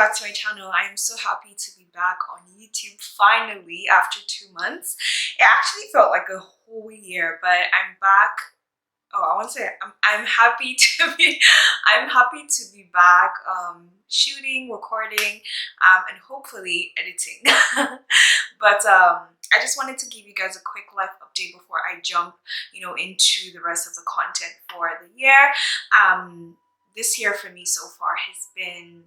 back to my channel. I am so happy to be back on YouTube finally after 2 months. It actually felt like a whole year, but I'm back. Oh, I want to say I'm happy to be back shooting, recording, and hopefully editing. But I just wanted to give you guys a quick life update before I jump, into the rest of the content for the year. This year for me so far has been,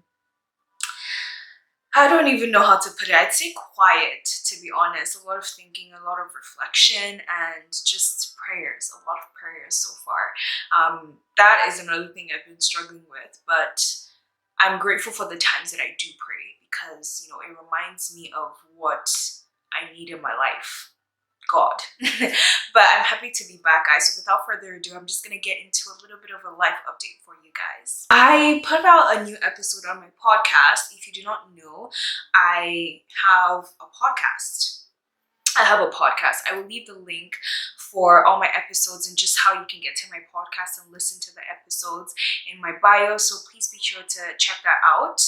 I don't even know how to put it. I'd say quiet, to be honest. A lot of thinking, a lot of reflection, and just prayers. A lot of prayers so far. That is another thing I've been struggling with, but I'm grateful for the times that I do pray because, it reminds me of what I need in my life. God. But I'm happy to be back, guys. So without further ado, I'm just gonna get into a little bit of a life update for you guys. I put out a new episode on my podcast. If you do not know, I have a podcast. I will leave the link for all my episodes and just how you can get to my podcast and listen to the episodes in my bio. So please be sure to check that out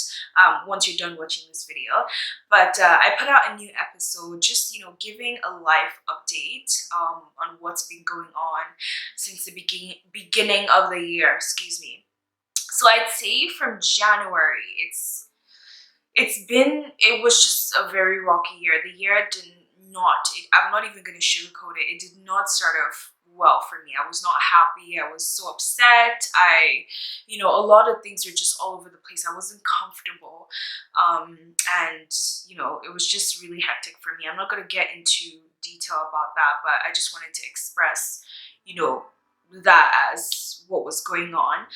once you're done watching this video. But I put out a new episode just, giving a life update on what's been going on since the beginning of the year, excuse me. So I'd say from January, it was just a very rocky year. The year I'm not even going to sugarcoat it. It did not start off well for me. I was not happy. I was so upset. A lot of things were just all over the place. I wasn't comfortable. And it was just really hectic for me. I'm not going to get into detail about that, but I just wanted to express, that as what was going on.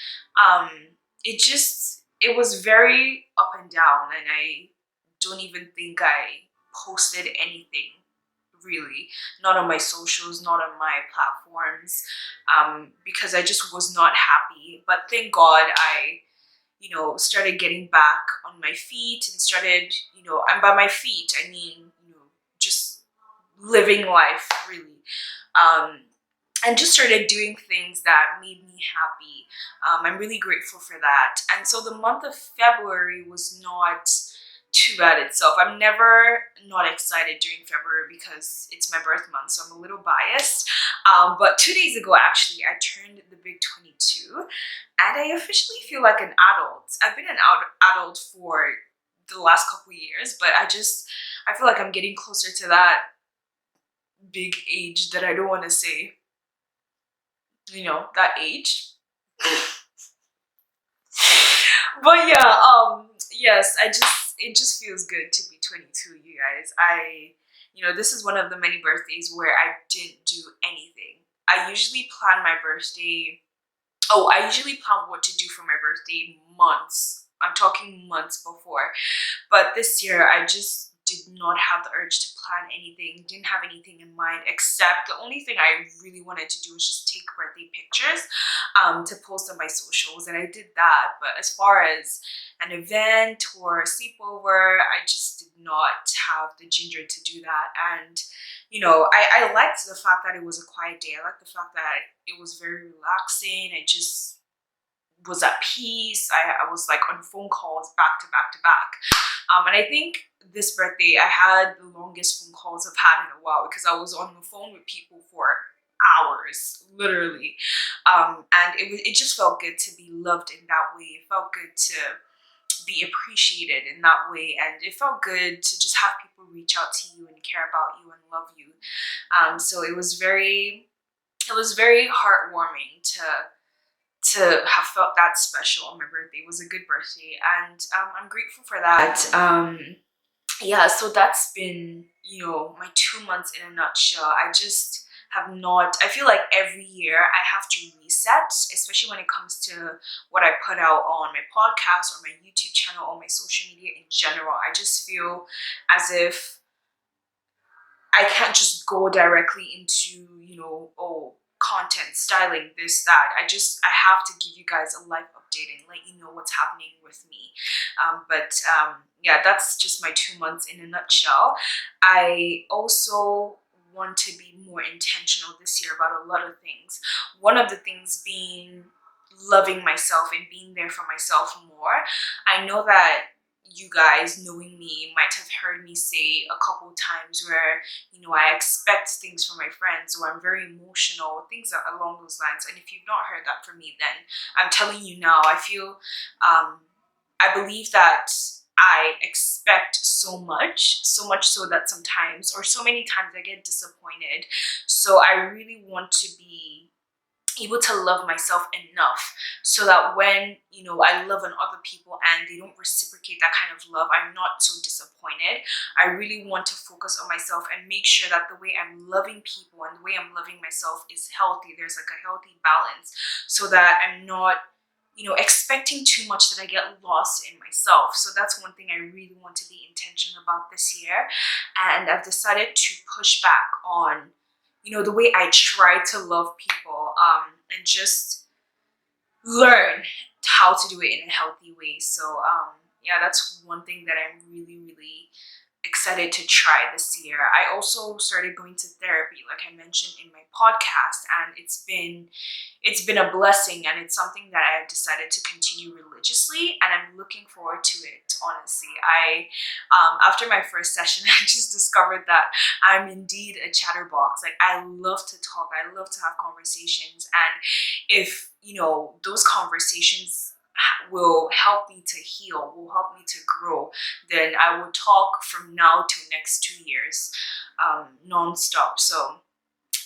It was very up and down, and I don't even think I posted anything, really, not on my socials, not on my platforms, because I just was not happy. But thank God I started getting back on my feet and started, and by my feet I mean, just living life, really, and just started doing things that made me happy. I'm really grateful for that. And so the month of February was not too bad itself. I'm never not excited during February because it's my birth month, so I'm a little biased. But 2 days ago, actually, I turned the big 22, and I officially feel like an adult. I've been an adult for the last couple of years, but I feel like I'm getting closer to that big age that I don't want to say, that age. But yeah, yes, it just feels good to be 22, you guys. This is one of the many birthdays where I didn't do anything. I usually plan what to do for my birthday months. I'm talking months before. But this year, I just did not have the urge to plan anything, didn't have anything in mind, except the only thing I really wanted to do was just take birthday pictures to post on my socials, and I did that. But as far as an event or a sleepover, I just did not have the ginger to do that. And I liked the fact that it was a quiet day. I liked the fact that it was very relaxing. I just was at peace. I was like on phone calls back to back to back. And I think this birthday I had the longest phone calls I've had in a while because I was on the phone with people for hours, literally. And it just felt good to be loved in that way. It felt good to be appreciated in that way, and it felt good to just have people reach out to you and care about you and love you. So it was very heartwarming to have felt that special on my birthday. It was a good birthday, and I'm grateful for that. Yeah, so that's been, my 2 months in a nutshell. I feel like every year I have to reset, especially when it comes to what I put out on my podcast or my YouTube channel or my social media in general. I just feel as if I can't just go directly into, content, styling, this, that. I have to give you guys a life update and let you know what's happening with me. Yeah, that's just my 2 months in a nutshell. I also want to be more intentional this year about a lot of things. One of the things being loving myself and being there for myself more. I know that you guys knowing me might have heard me say a couple times where, I expect things from my friends, or I'm very emotional, things along those lines. And if you've not heard that from me, then I'm telling you now. I believe that I expect so much so that sometimes, or so many times, I get disappointed. So I really want to be able to love myself enough so that when I love on other people and they don't reciprocate that kind of love, I'm not so disappointed. I really want to focus on myself and make sure that the way I'm loving people and the way I'm loving myself is healthy. There's like a healthy balance, so that I'm not expecting too much that I get lost in myself. So that's one thing I really want to be intentional about this year. And I've decided to push back on the way I try to love people, and just learn how to do it in a healthy way. So yeah, that's one thing that I'm really, really excited to try this year. I also started going to therapy, like I mentioned in my podcast, and it's been a blessing, and it's something that I've decided to continue religiously, and I'm looking forward to it. Honestly, I after my first session, I just discovered that I'm indeed a chatterbox. Like, I love to talk, I love to have conversations, and if those conversations will help me to heal, will help me to grow, then I will talk from now to next 2 years, non-stop. So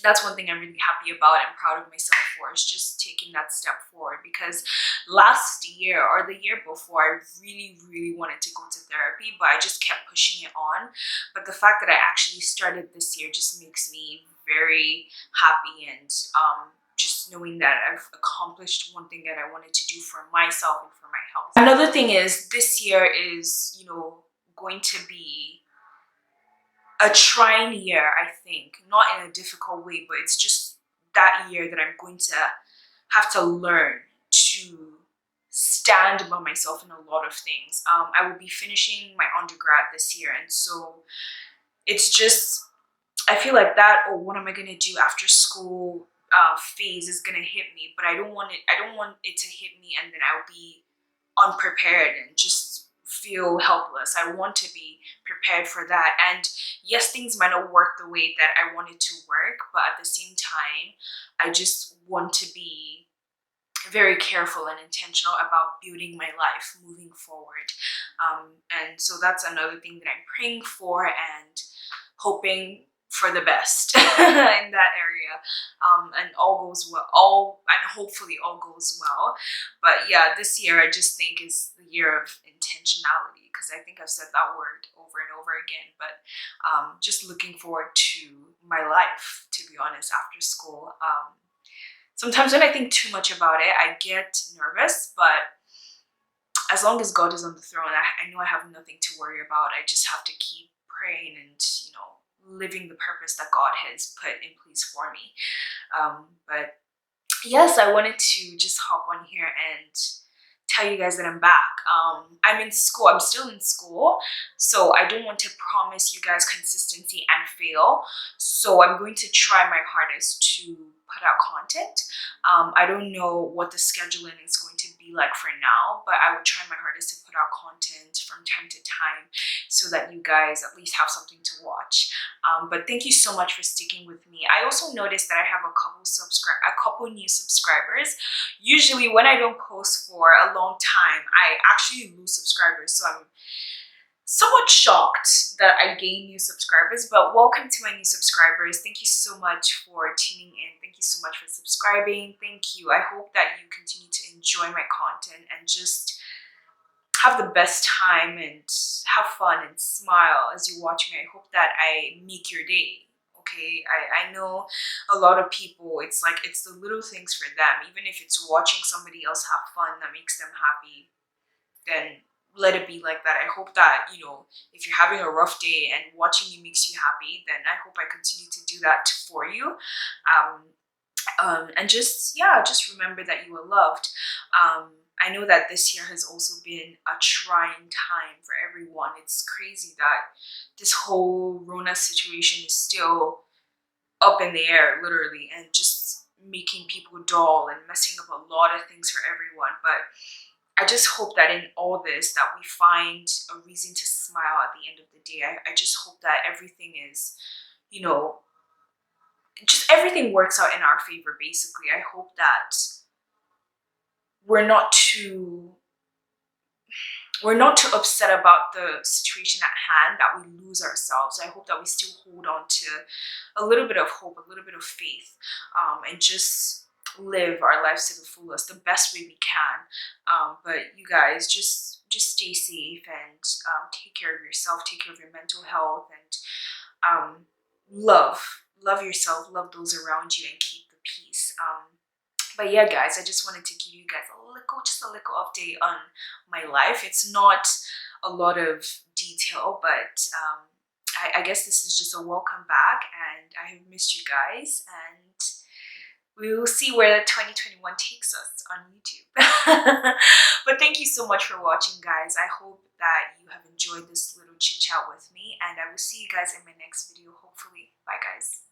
that's one thing I'm really happy about and proud of myself for, is just taking that step forward. Because last year, or the year before, I really, really wanted to go to therapy, but I just kept pushing it on. But the fact that I actually started this year just makes me very happy, and just knowing that I've accomplished one thing that I wanted to do for myself and for my health. Another thing is, this year is, going to be a trying year, I think. Not in a difficult way, but it's just that year that I'm going to have to learn to stand by myself in a lot of things. I will be finishing my undergrad this year, and so it's just, I feel like that, or what am I going to do after school phase is going to hit me, but I don't want it to hit me and then I'll be unprepared and just feel helpless. I want to be prepared for that. And yes, things might not work the way that I want it to work, but at the same time, I just want to be very careful and intentional about building my life moving forward. And so that's another thing that I'm praying for and hoping for the best in that area, and all goes well, and hopefully all goes well. But yeah, this year I just think is the year of intentionality, because I think I've said that word over and over again. But just looking forward to my life, to be honest, after school. Sometimes when I think too much about it, I get nervous, but as long as God is on the throne, I know I have nothing to worry about. I just have to keep praying and living the purpose that God has put in place for me. But yes, I wanted to just hop on here and tell you guys that I'm back. I'm in school. I'm still in school, so I don't want to promise you guys consistency and fail. So I'm going to try my hardest to put out content. I don't know what the scheduling is going to be like for now, but I will try my hardest to put out content from time to time so that you guys at least have something to watch. But thank you so much for sticking with me. I also noticed that I have a couple new subscribers. Usually when I don't post for a long time, I actually lose subscribers. So I'm somewhat shocked that I gain new subscribers, but welcome to my new subscribers. Thank you so much for tuning in. Thank you so much for subscribing. Thank you. I hope that you continue to enjoy my content and just have the best time and have fun and smile as you watch me. I hope that I make your day. Okay, I know a lot of people, it's like it's the little things for them. Even if it's watching somebody else have fun that makes them happy, then let it be like that. I hope that, if you're having a rough day and watching you makes you happy, then I hope I continue to do that for you. And just remember that you are loved. I know that this year has also been a trying time for everyone. It's crazy that this whole Rona situation is still up in the air, literally, and just making people dull and messing up a lot of things for everyone. But I just hope that in all this that we find a reason to smile at the end of the day. I just hope that everything is, you know, just everything works out in our favor, basically. I hope that we're not too upset about the situation at hand, that we lose ourselves. I hope that we still hold on to a little bit of hope, a little bit of faith, and just live our lives to the fullest, the best way we can. But you guys, just stay safe and take care of yourself, take care of your mental health, and love yourself, love those around you, and keep the peace. But yeah, guys, I just wanted to give you guys just a little update on my life. It's not a lot of detail, but I guess this is just a welcome back, and I have missed you guys, and we will see where 2021 takes us on YouTube. But thank you so much for watching, guys. I hope that you have enjoyed this little chit chat with me, and I will see you guys in my next video, hopefully. Bye, guys.